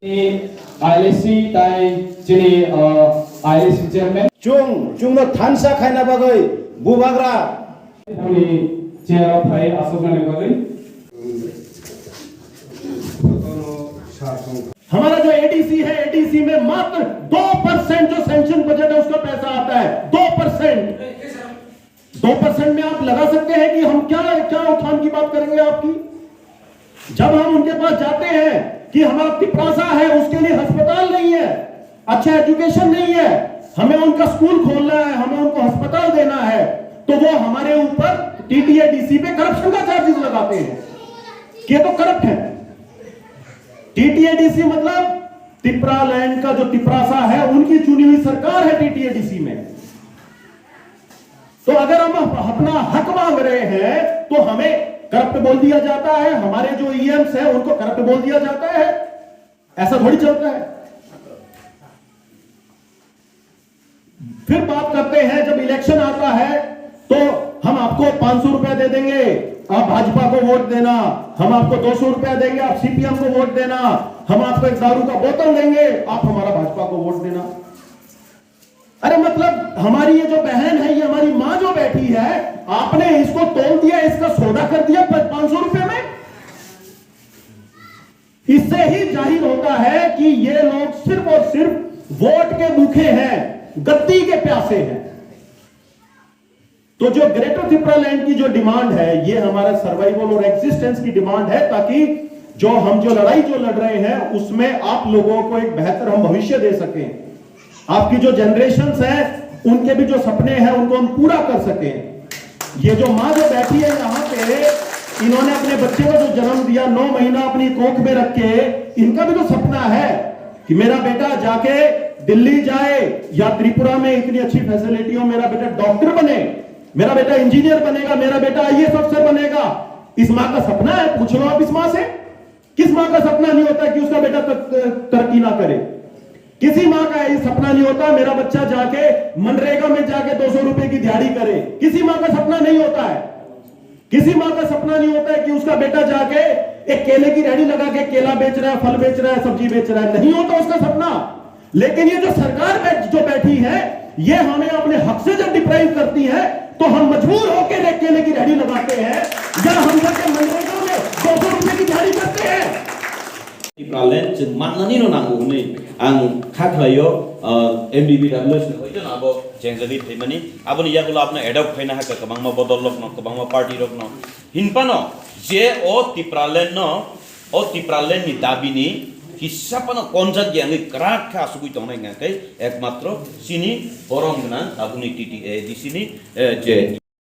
ILC tai jini ILC chairman 중노 탄사 खाइना बगै बुबाग्रा उनी chair भाई अशोक नगरी हमारा जो एडीसी है, एडीसी में मात्र 2% जो सैंक्शन बजट है उसका पैसा आता है। 2% में आप लगा सकते हैं कि हम क्या क्या उठान की बात करेंगे आपकी। जब हम उनके पास जाते हैं कि हमारा तिपरासा है, उसके लिए अस्पताल नहीं है, अच्छा एजुकेशन नहीं है, हमें उनका स्कूल खोलना है, हमें उनको अस्पताल देना है, तो वो हमारे ऊपर टीटीएडीसी पे करप्शन का चार्जेस लगाते हैं कि ये तो करप्ट है। टीटीएडीसी मतलब तिपरा लैंड का जो तिपरासा है उनकी चुनी हुई सरकार है टीटीएडीसी में। तो अगर हम अपना हक मांग रहे हैं तो हमें करप्ट बोल दिया जाता है, हमारे जो ईएम्स है उनको करप्ट बोल दिया जाता है। ऐसा थोड़ी चलता है। फिर बात करते हैं जब इलेक्शन आता है तो हम आपको 500 रुपया दे देंगे, आप भाजपा को वोट देना, हम आपको 200 रुपया देंगे, आप सीपीएम को वोट देना, हम आपको एक दारू का बोतल देंगे, आप हमारा भाजपा को वोट देना। अरे मतलब हमारी ये जो बहन है, ये हमारी मां जो बैठी है, आपने इसको तोल दिया, इसका सौदा कर दिया 500 रुपए में। इससे ही जाहिर होता है कि ये लोग सिर्फ और सिर्फ वोट के भूखे हैं, गद्दी के प्यासे हैं। तो जो ग्रेटर त्रिपुरा लैंड की जो डिमांड है, ये हमारा सर्वाइवल और एग्जिस्टेंस की डिमांड है, ताकि जो लड़ाई लड़ रहे हैं उसमें आप लोगों को एक बेहतर हम भविष्य दे सकें। आपकी जो जनरेशंस हैं उनके भी जो सपने हैं उनको हम पूरा कर सकें। ये जो मां जो बैठी है यहाँ पे, इन्होंने अपने बच्चे को जो जन्म दिया, 9 महीना अपनी कोख में रख के, इनका भी तो सपना है कि मेरा बेटा जाके दिल्ली जाए या त्रिपुरा में इतनी अच्छी फैसिलिटी हो, मेरा बेटा डॉक्टर बने, मेरा बेटा इंजीनियर बनेगा, मेरा बेटा आईएएस अफसर बनेगा। इस मां का सपना है? पूछ लो आप इस मां से। किस मां का सपना नहीं होता कि उसका बेटा तरक्की ना करे? किसी मां का ये सपना नहीं होता मेरा बच्चा जाके मनरेगा में जाके 200 रुपए की दिहाड़ी करे। किसी मां का सपना नहीं होता है। किसी मां का सपना नहीं होता है कि उसका बेटा जाके एक केले की रेहड़ी लगा के केला बेच रहा है, फल बेच रहा है, सब्जी बेच रहा है। नहीं होता उसका सपना। लेकिन ये जो सरकार जो बैठी है, ये हमें अपने हक से जब डिप्राइव करती है तो हम मजबूर होकर एक केले की रेहड़ी लगाते हैं या हम जाके मनरेगा में 200 रुपए की दिहाड़ी करते हैं। Tipraland जों माननानै नांगौ नै आं खाख्लायो MDBWS नि होइजन अब जेंजलि थैमानि आबनि यागुला आपन एडप फाइना हाका कबांमा बदल लखनो कबांमा पार्टी रखनो हिनपानो जे ओ Tipraland नि दाबिनि हिसाबनो कनजात ग्यांगै क्राक खा सुगुइ तंनाय गाकै एकमात्र सिनि बरंगना आबुनि TTADC नि जे